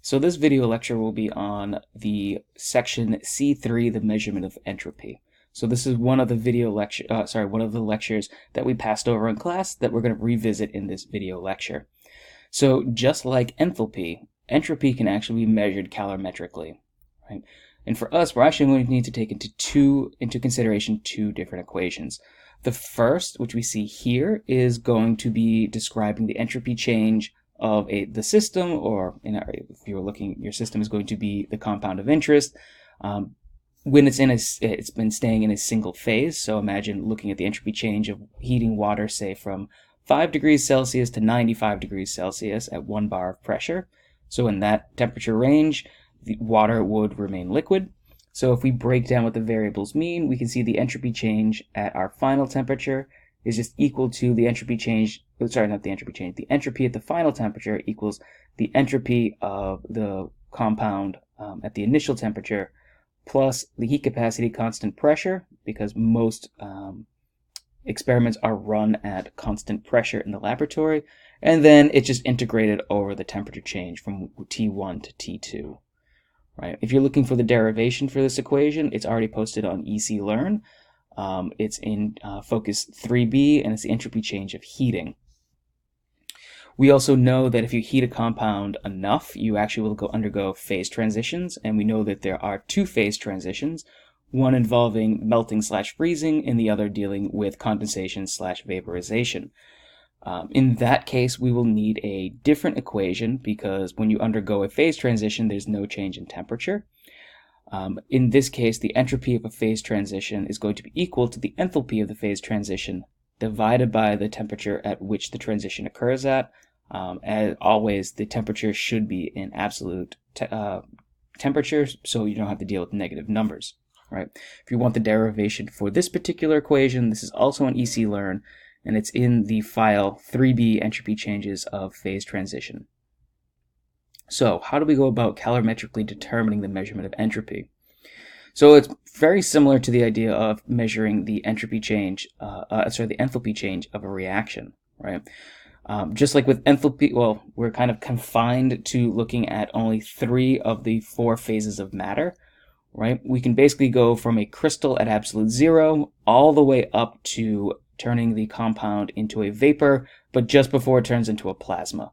So this video lecture will be on the section C3, the measurement of entropy. So this is one of the one of the lectures that we passed over in class that we're going to revisit in this video lecture. So just like enthalpy, entropy can actually be measured calorimetrically, right? And for us, we're actually going to need to take into consideration two different equations. The first, which we see here, is going to be describing the entropy change of the system, or if you were looking, your system is going to be the compound of interest. When it's been staying in a single phase. So imagine looking at the entropy change of heating water, say from 5 degrees Celsius to 95 degrees Celsius at 1 bar of pressure. So in that temperature range, the water would remain liquid. So if we break down what the variables mean, we can see the entropy change at our final temperature is just equal to the entropy change, the entropy at the final temperature equals the entropy of the compound at the initial temperature plus the heat capacity constant pressure, because most experiments are run at constant pressure in the laboratory, and then it's just integrated over the temperature change from T1 to T2. Right? If you're looking for the derivation for this equation, it's already posted on EC Learn. It's in focus 3b, and it's the entropy change of heating. We also know that if you heat a compound enough, you actually will undergo phase transitions, and we know that there are two phase transitions, one involving melting/freezing, and the other dealing with condensation/vaporization. In that case, we will need a different equation, because when you undergo a phase transition, there's no change in temperature. In this case, the entropy of a phase transition is going to be equal to the enthalpy of the phase transition divided by the temperature at which the transition occurs at. As always, the temperature should be in absolute temperature, so you don't have to deal with negative numbers. Right? If you want the derivation for this particular equation, this is also on EC Learn, and it's in the file 3b entropy changes of phase transition. So how do we go about calorimetrically determining the measurement of entropy? So it's very similar to the idea of measuring the entropy change, the enthalpy change of a reaction, right? Just like with enthalpy, well, we're kind of confined to looking at only 3 of the 4 phases of matter, right? We can basically go from a crystal at absolute zero all the way up to turning the compound into a vapor, but just before it turns into a plasma.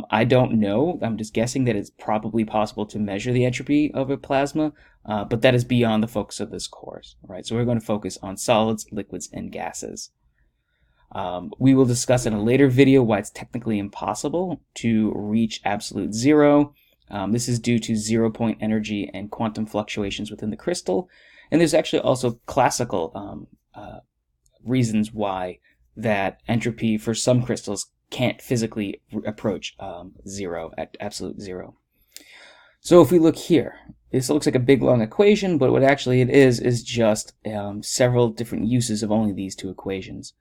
I don't know. I'm just guessing that it's probably possible to measure the entropy of a plasma, but that is beyond the focus of this course, right? So we're going to focus on solids, liquids, and gases. We will discuss in a later video why it's technically impossible to reach absolute zero. This is due to zero-point energy and quantum fluctuations within the crystal. And there's actually also classical reasons why that entropy for some crystals can't physically approach zero, at absolute zero. So if we look here, this looks like a big long equation, but what actually it is just several different uses of only these two equations.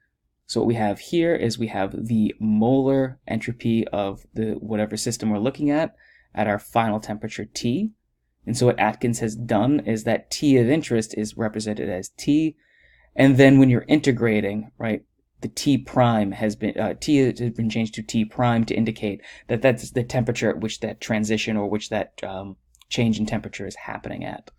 So what we have here is we have the molar entropy of the whatever system we're looking at our final temperature T. And so what Atkins has done is that T of interest is represented as T, and then when you're integrating, right, the T prime has been T has been changed to T prime to indicate that that's the temperature at which that transition or which that change in temperature is happening at.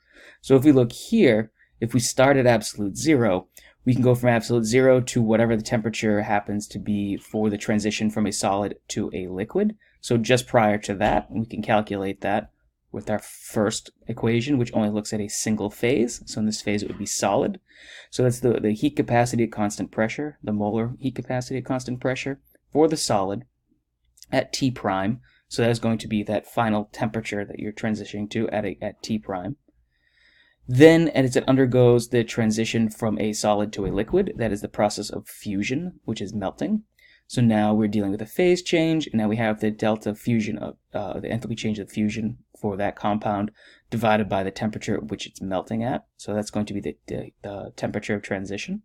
So if we look here, if we start at absolute zero, we can go from absolute zero to whatever the temperature happens to be for the transition from a solid to a liquid. So just prior to that, we can calculate that with our first equation, which only looks at a single phase. So in this phase, it would be solid. So that's the heat capacity at constant pressure, the molar heat capacity at constant pressure for the solid at T prime. So that is going to be that final temperature that you're transitioning to at T prime. Then, as it undergoes the transition from a solid to a liquid, that is the process of fusion, which is melting. So now we're dealing with a phase change, and now we have the delta fusion of the enthalpy change of fusion for that compound divided by the temperature at which it's melting at. So that's going to be the temperature of transition.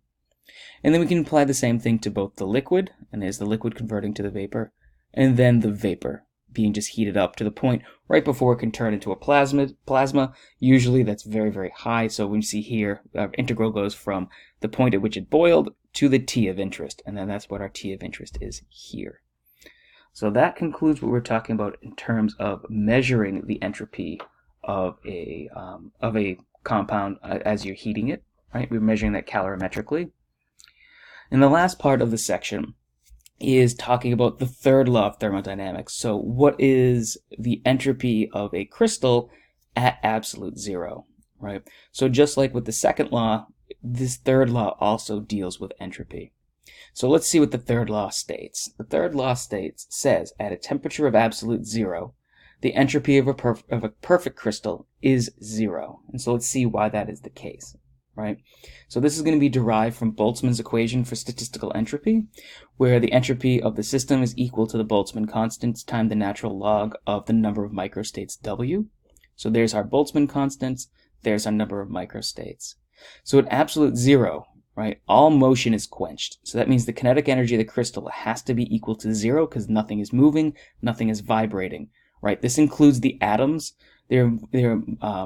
And then we can apply the same thing to both the liquid, and there's the liquid converting to the vapor, and then the vapor being just heated up to the point right before it can turn into a plasma. Usually that's very, very high. So when you see here, our integral goes from the point at which it boiled to the T of interest. And then that's what our T of interest is here. So that concludes what we're talking about in terms of measuring the entropy of a compound as you're heating it, right? We're measuring that calorimetrically. And the last part of the section is talking about the third law of thermodynamics. So what is the entropy of a crystal at absolute zero, right? So just like with the second law, this third law also deals with entropy. So let's see what the third law states. The third law says at a temperature of absolute zero, the entropy of a perfect crystal is zero. And so let's see why that is the case, right? So this is going to be derived from Boltzmann's equation for statistical entropy, where the entropy of the system is equal to the Boltzmann constant times the natural log of the number of microstates W. So there's our Boltzmann constants, there's our number of microstates. So at absolute zero, right, all motion is quenched. So that means the kinetic energy of the crystal has to be equal to zero because nothing is moving, nothing is vibrating, right? This includes the atoms. They're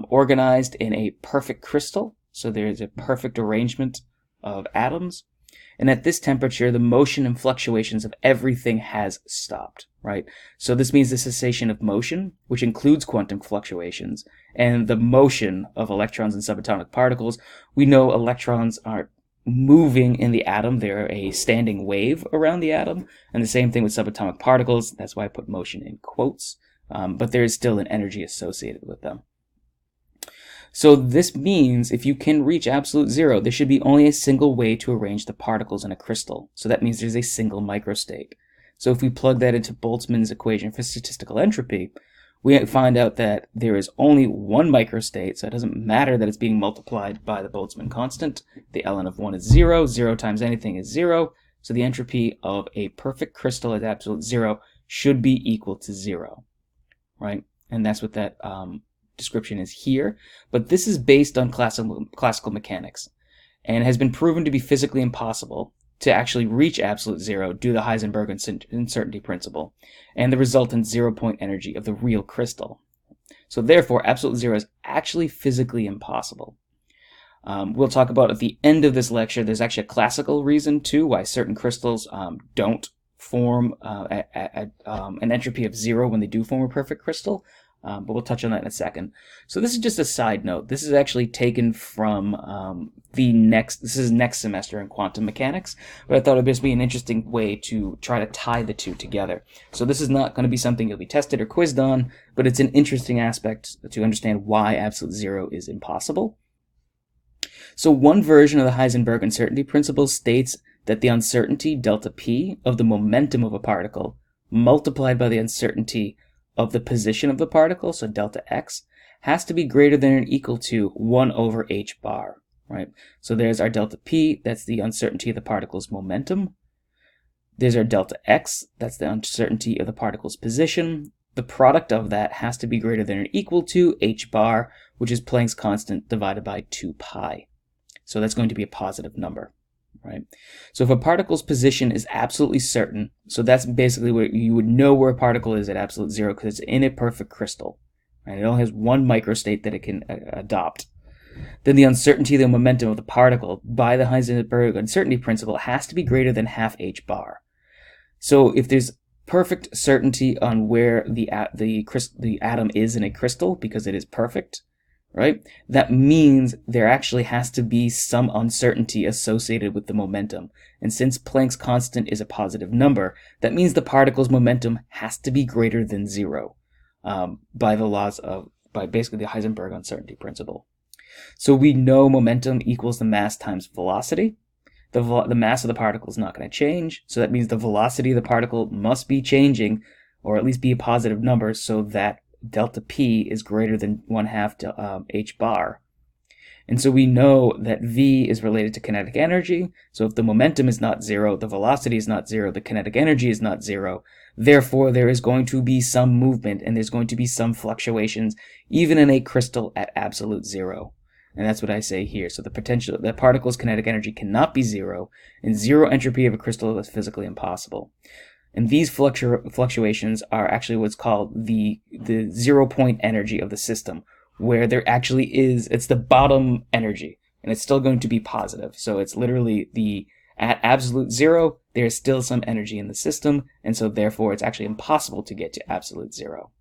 organized in a perfect crystal. So there's a perfect arrangement of atoms. And at this temperature, the motion and fluctuations of everything has stopped, right? So this means the cessation of motion, which includes quantum fluctuations, and the motion of electrons and subatomic particles. We know electrons aren't moving in the atom. They're a standing wave around the atom. And the same thing with subatomic particles. That's why I put motion in quotes. But there is still an energy associated with them. So this means if you can reach absolute zero, there should be only a single way to arrange the particles in a crystal. So that means there's a single microstate. So if we plug that into Boltzmann's equation for statistical entropy, we find out that there is only one microstate, so it doesn't matter that it's being multiplied by the Boltzmann constant. The ln of 1 is 0. 0 times anything is 0. So the entropy of a perfect crystal at absolute zero should be equal to 0, right? And that's what that description is here. But this is based on classical mechanics and has been proven to be physically impossible to actually reach absolute zero due to the Heisenberg uncertainty principle and the resultant zero-point energy of the real crystal. So therefore, absolute zero is actually physically impossible. We'll talk about at the end of this lecture, there's actually a classical reason too why certain crystals don't form an entropy of zero when they do form a perfect crystal. But we'll touch on that in a second. So this is just a side note. This is actually taken from this is next semester in quantum mechanics, but I thought it would just be an interesting way to try to tie the two together. So this is not going to be something you'll be tested or quizzed on, but it's an interesting aspect to understand why absolute zero is impossible. So one version of the Heisenberg uncertainty principle states that the uncertainty delta p of the momentum of a particle multiplied by the uncertainty of the position of the particle, so delta x, has to be greater than or equal to 1 over h bar, right? So there's our delta p, that's the uncertainty of the particle's momentum. There's our delta x, that's the uncertainty of the particle's position. The product of that has to be greater than or equal to h bar, which is Planck's constant divided by 2 pi. So that's going to be a positive number, right? So if a particle's position is absolutely certain, so that's basically where you would know where a particle is at absolute zero because it's in a perfect crystal, right? It only has one microstate that it can adopt. Then the uncertainty of the momentum of the particle by the Heisenberg uncertainty principle has to be greater than half h bar. So if there's perfect certainty on where the atom is in a crystal because it is perfect, right? That means there actually has to be some uncertainty associated with the momentum. And since Planck's constant is a positive number, that means the particle's momentum has to be greater than zero by basically the Heisenberg uncertainty principle. So we know momentum equals the mass times velocity. The mass of the particle is not going to change. So that means the velocity of the particle must be changing, or at least be a positive number, so that delta p is greater than 1/2 h bar. And so we know that v is related to kinetic energy. So if the momentum is not zero, the velocity is not zero, the kinetic energy is not zero. Therefore, there is going to be some movement and there's going to be some fluctuations, even in a crystal at absolute zero. And that's what I say here. So the particle's kinetic energy cannot be zero, and zero entropy of a crystal is physically impossible. And these fluctuations are actually what's called the 0-point energy of the system, where there actually is, it's the bottom energy, and it's still going to be positive. So it's literally the At absolute zero, there's still some energy in the system, and so therefore it's actually impossible to get to absolute zero.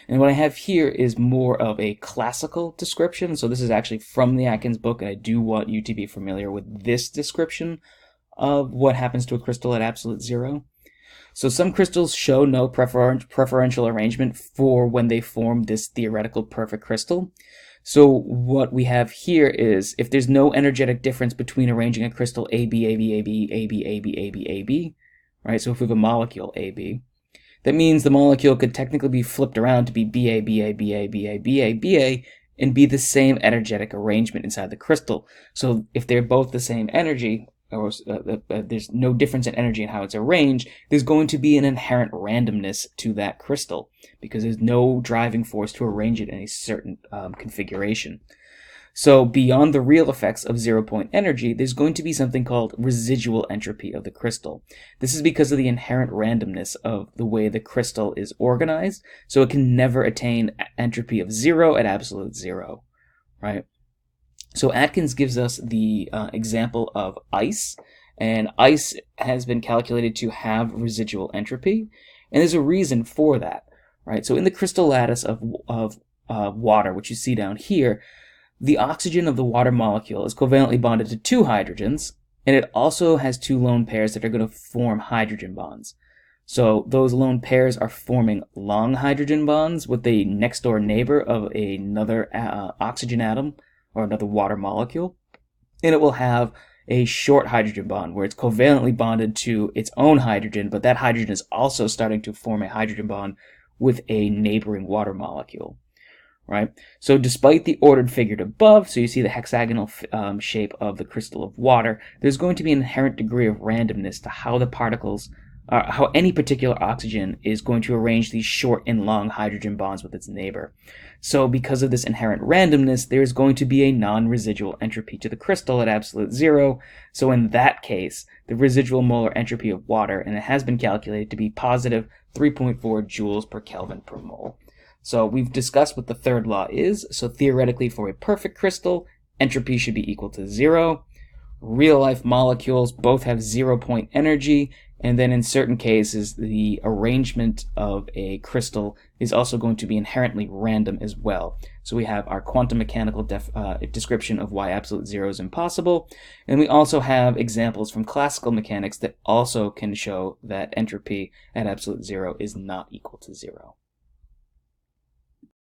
And what I have here is more of a classical description. So this is actually from the Atkins book, and I do want you to be familiar with this description of what happens to a crystal at absolute zero. So some crystals show no preferential arrangement for when they form this theoretical perfect crystal. So what we have here is if there's no energetic difference between arranging a crystal AB, AB, AB, AB, AB, AB, AB, right? So if we have a molecule AB, that means the molecule could technically be flipped around to be BA, BA, BA, BA, BA, BA, and be the same energetic arrangement inside the crystal. So if they're both the same energy, or there's no difference in energy in how it's arranged, there's going to be an inherent randomness to that crystal because there's no driving force to arrange it in a certain configuration. So beyond the real effects of zero-point energy, there's going to be something called residual entropy of the crystal. This is because of the inherent randomness of the way the crystal is organized, so it can never attain entropy of zero at absolute zero, right? So Atkins gives us the example of ice, and ice has been calculated to have residual entropy, and there's a reason for that, right? So in the crystal lattice of water, which you see down here, the oxygen of the water molecule is covalently bonded to two hydrogens, and it also has two lone pairs that are going to form hydrogen bonds. So those lone pairs are forming long hydrogen bonds with the next door neighbor of another oxygen atom or another water molecule, and it will have a short hydrogen bond where it's covalently bonded to its own hydrogen, but that hydrogen is also starting to form a hydrogen bond with a neighboring water molecule. Right? So despite the ordered figure above, so you see the hexagonal shape of the crystal of water, there's going to be an inherent degree of randomness to how the particles, how any particular oxygen is going to arrange these short and long hydrogen bonds with its neighbor. So because of this inherent randomness, there's going to be a non-residual entropy to the crystal at absolute zero. So in that case, the residual molar entropy of water, and it has been calculated to be positive 3.4 joules per Kelvin per mole. So we've discussed what the third law is. So theoretically, for a perfect crystal, entropy should be equal to zero. Real-life molecules both have zero-point energy, and then in certain cases, the arrangement of a crystal is also going to be inherently random as well. So we have our quantum mechanical description of why absolute zero is impossible, and we also have examples from classical mechanics that also can show that entropy at absolute zero is not equal to zero.